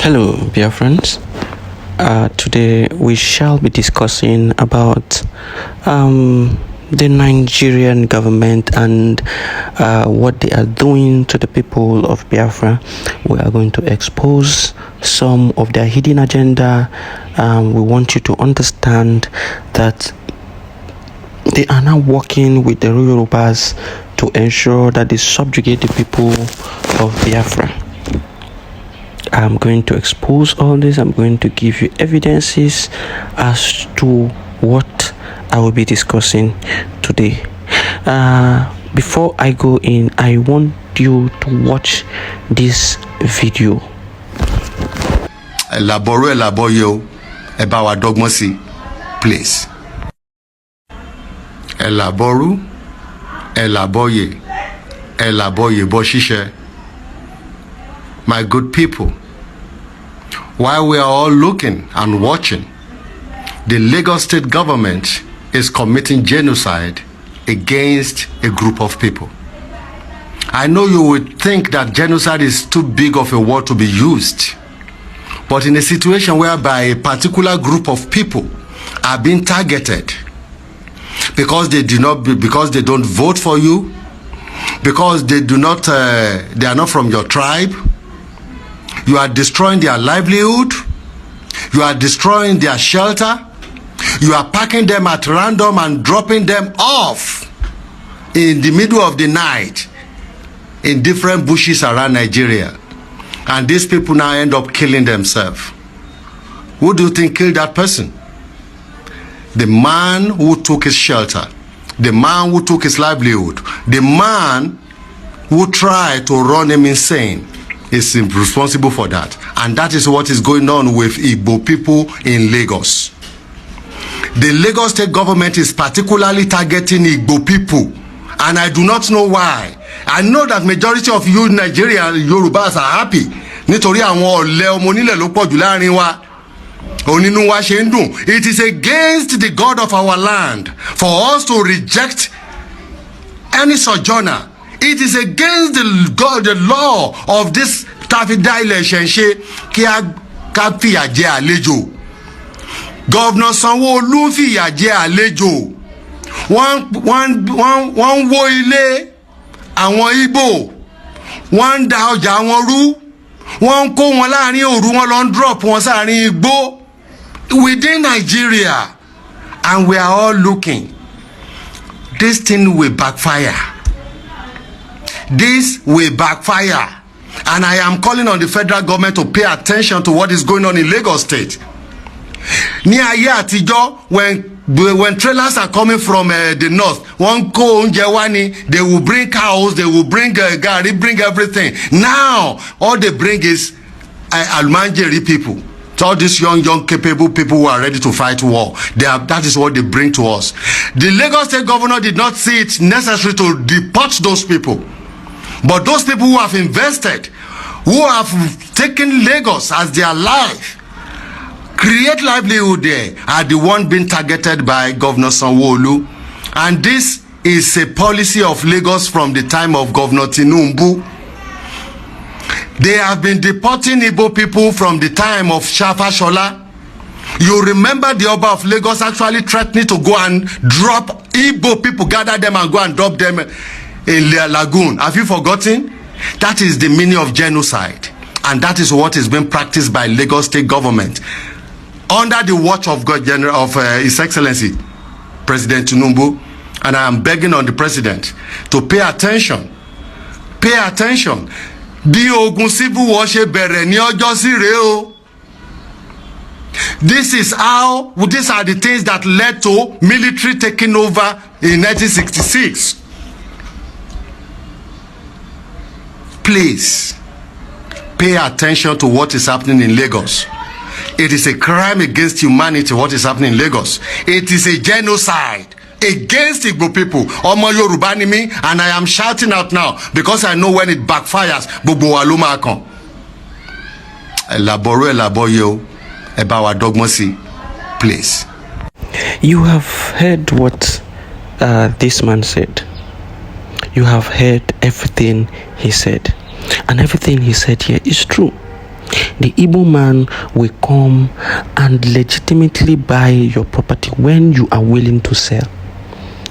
Hello, Biafrans. Today we shall be discussing about the Nigerian government and what they are doing to the people of Biafra. We are going to expose some of their hidden agenda. We want you to understand that they are now working with the Yorubas to ensure that they subjugate the people of Biafra. I'm going to expose all this. I'm going to give you evidences as to what I will be discussing today. Before I go in, I want you to watch this video. Elaboyo about our dogmacy, please. Elaboru, elaboye boshishe. My good people, while we are all looking and watching, the Lagos state government is committing genocide against a group of people. I know you would think that genocide is too big of a word to be used, but in a situation whereby a particular group of people are being targeted because they don't vote for you, because they are not from your tribe, you are destroying their livelihood, you are destroying their shelter, you are packing them at random and dropping them off in the middle of the night in different bushes around Nigeria. And these people now end up killing themselves. Who do you think killed that person? The man who took his shelter, the man who took his livelihood, the man who tried to run him insane is responsible for that. And that is what is going on with Igbo people in Lagos. The Lagos state government is particularly targeting Igbo people, and I do not know why. I know that majority of you Nigerian Yorubas are happy nítorí àwọn ọ̀lẹ ọmọ onílẹ̀ ló pọ̀ jù láàrin wa. Onínú wa ṣe ń dùn. It is against the God of our land for us to reject any sojourner. It is against the law of this Tafida relationship ká fìyà jẹ àlejò. Governor Sanwo-Olu fìyà jẹ àlejò. Wọ́n wó ilé àwọn Igbo. Wọ́n da ọjà wọn rú. Wọ́n kó wọn láàrin òru, wọ́n lọ drop wọn sáàrin igbó within Nigeria, and we are all looking. This thing will backfire. This will backfire, and I am calling on the federal government to pay attention to what is going on in Lagos State. Ní ayé àtijọ́, when trailers are coming from the north, one kó oúnjẹ wá ni, they will bring cows, they will bring gari, bring everything. Now all they bring is Almanjeri people. So all these young capable people who are ready to fight war, that is what they bring to us. The Lagos state governor did not see it necessary to deport those people. But those people who have invested, who have taken Lagos as their life, create livelihood there, are the one being targeted by Governor Sanwo-Olu. And this is a policy of Lagos from the time of Governor Tinubu. They have been deporting Igbo people from the time of Shafa Shola. You remember the Oba of Lagos actually threatening to go and drop Igbo people, gather them and go and drop them in their lagoon. Have you forgotten? That is the meaning of genocide. And that is what is being practiced by Lagos state government under the watch of His Excellency President Tinubu. And I am begging on the president to pay attention. Pay attention. Bí ogun civil war ṣe bẹ̀rẹ̀ ní ọjọ́ sí rèé o. These are the things that led to military taking over in 1966. Please pay attention to what is happening in Lagos. It is a crime against humanity what is happening in Lagos. It is a genocide against Igbo people. Omo Yoruba ni mi, and I am shouting out now because I know when it backfires, gbogbo wa ló máa kàn. Elaboyo about our dogmacy, please. You have heard what this man said. You have heard everything he said. And everything he said here is true. The Igbo man will come and legitimately buy your property when you are willing to sell,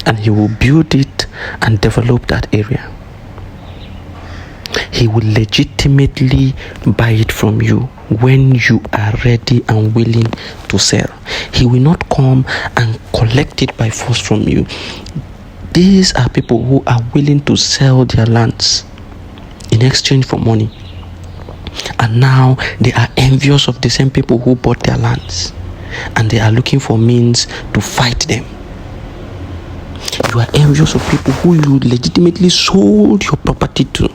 and he will build it and develop that area. He will legitimately buy it from you when you are ready and willing to sell. He will not come and collect it by force from you. These are people who are willing to sell their lands in exchange for money. And now they are envious of the same people who bought their lands, and they are looking for means to fight them. You are envious of people who you legitimately sold your property to.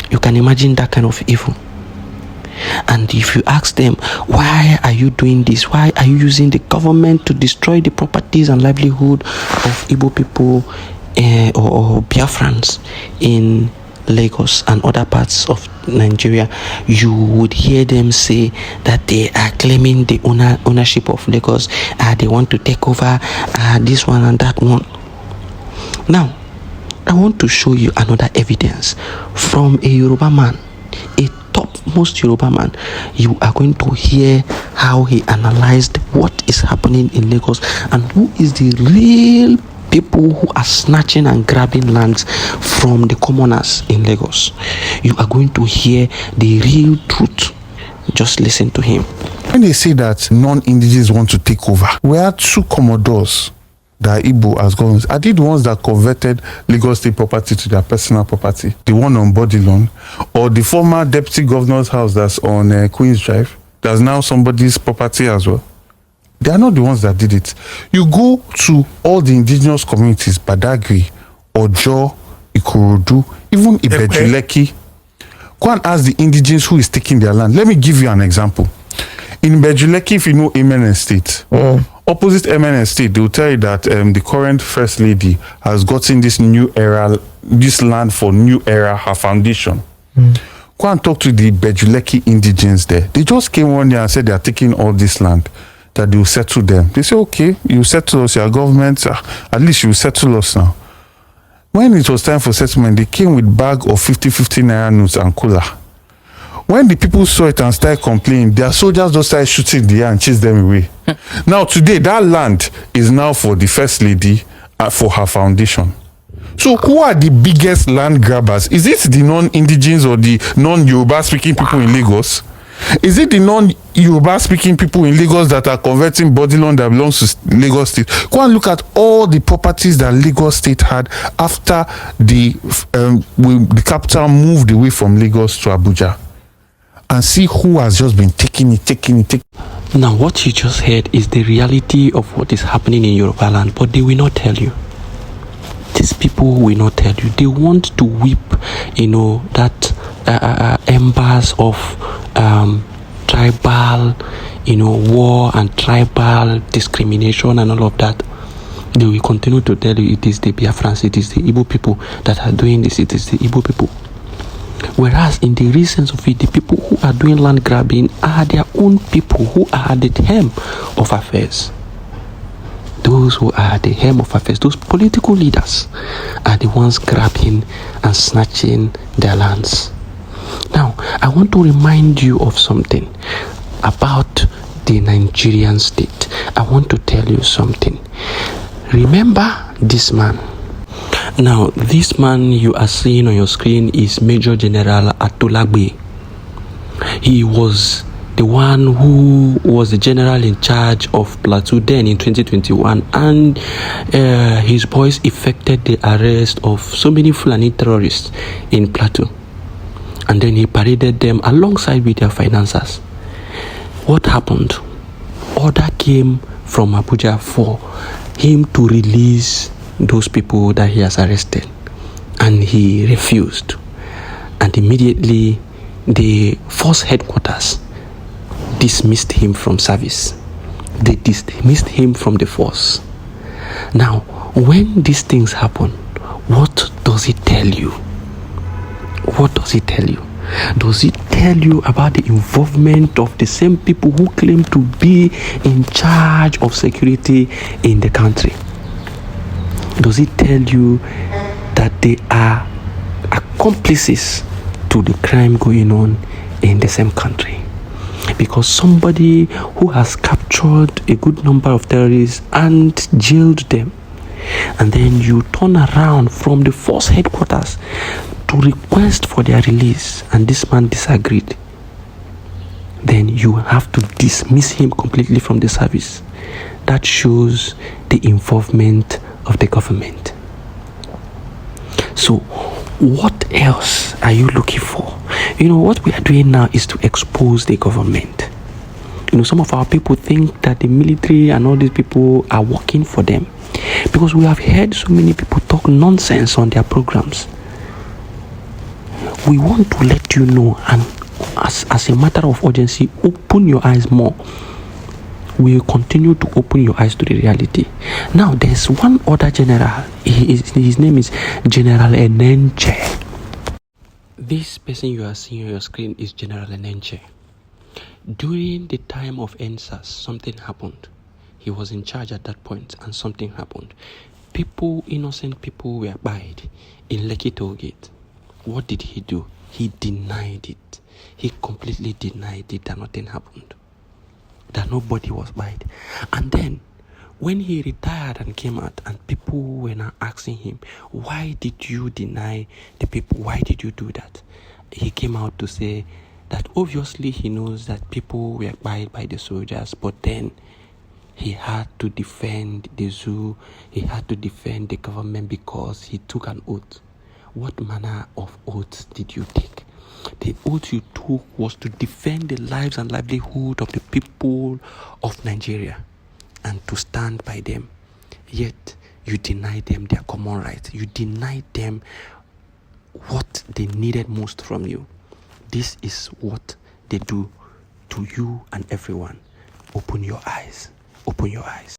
You can imagine that kind of evil. And if you ask them, why are you doing this? Why are you using the government to destroy the properties and livelihood of Igbo people or Biafrans in Lagos and other parts of Nigeria? You would hear them say that they are claiming the ownership of Lagos. They want to take over this one and that one. Now, I want to show you another evidence from a Yoruba man, a topmost Yoruba man. You are going to hear how he analyzed what is happening in Lagos and who is the real people who are snatching and grabbing lands from the commoners in Lagos. You are going to hear the real truth. Just listen to him. When they say that non-indigenous want to take over, we had two commodores that Igbo as governments. Are they the ones that converted Lagos state property to their personal property? The one on Bodilon, or the former deputy governor's house that's on Queen's Drive, that's now somebody's property as well? They are not the ones that did it. You go to all the indigenous communities, Badagry, Ojo, Ikorodu, even Ibejuleki. Go and ask the indigenous who is taking their land. Let me give you an example. In Ibejuleki, if you know Amen Estate, opposite Amen Estate, they will tell you that the current first lady has gotten this new era, this land for new era, her foundation. Go and talk to the Ibejuleki indigenes there. They just came one day and said they are taking all this land, that they will settle them. They say, okay, you settle us, your government, at least you will settle us now. When it was time for settlement, they came with bag of 50 naira notes and cola. When the people saw it and started complaining, their soldiers just started shooting the air and chased them away. Now today, that land is now for the first lady for her foundation. So who are the biggest land grabbers? Is it the non-indigenous or the non-Yoruba speaking people in Lagos? Is it the non-Yoruba speaking people in Lagos that are converting Bodilon that belongs to Lagos State? Go and look at all the properties that Lagos State had after the capital moved away from Lagos to Abuja, and see who has just been taking it. Now, what you just heard is the reality of what is happening in Yoruba land, but they will not tell you. These people will not tell you. They want to whip, that embers of tribal, war and tribal discrimination and all of that. They will continue to tell you it is the Biafrans, it is the Igbo people that are doing this, it is the Igbo people. Whereas in the reasons of it, the people who are doing land grabbing are their own people who are at the helm of affairs. Those who are at the helm of affairs, those political leaders, are the ones grabbing and snatching their lands. Now, I want to remind you of something about the Nigerian state. I want to tell you something. Remember this man. Now, this man you are seeing on your screen is Major General Atolagbe. He was the one who was the general in charge of Plateau then in 2021, and his boys effected the arrest of so many Fulani terrorists in Plateau, and then he paraded them alongside with their financiers. What happened? Order came from Abuja for him to release those people that he has arrested, and he refused. And immediately the force headquarters dismissed him from service. They dismissed him from the force. Now, when these things happen, what does it tell you? What does it tell you? Does it tell you about the involvement of the same people who claim to be in charge of security in the country? Does it tell you that they are accomplices to the crime going on in the same country. Because somebody who has captured a good number of terrorists and jailed them, and then you turn around from the force headquarters to request for their release, and this man disagreed, then you have to dismiss him completely from the service. That shows the involvement of the government. So what else are you looking for? What we are doing now is to expose the government. Some of our people think that the military and all these people are working for them, because we have heard so many people talk nonsense on their programs. We want to let you know, and as a matter of urgency, open your eyes more. We will continue to open your eyes to the reality. Now, there's one other general. His name is General Enenche. This person you are seeing on your screen is General Enenche. During the time of NSAS, something happened. He was in charge at that point, and something happened. Innocent people were buried in Lekki Toll Gate. What did he do? He denied it. He completely denied it, that nothing happened, that nobody was buried. And then, when he retired and came out, and people were now asking him, why did you deny the people? Why did you do that? He came out to say that obviously he knows that people were buried by the soldiers, but then he had to defend the zoo, he had to defend the government because he took an oath. What manner of oath did you take? The oath you took was to defend the lives and livelihood of the people of Nigeria and to stand by them. Yet you denied them their common rights. You denied them what they needed most from you. This is what they do to you and everyone. Open your eyes. Open your eyes.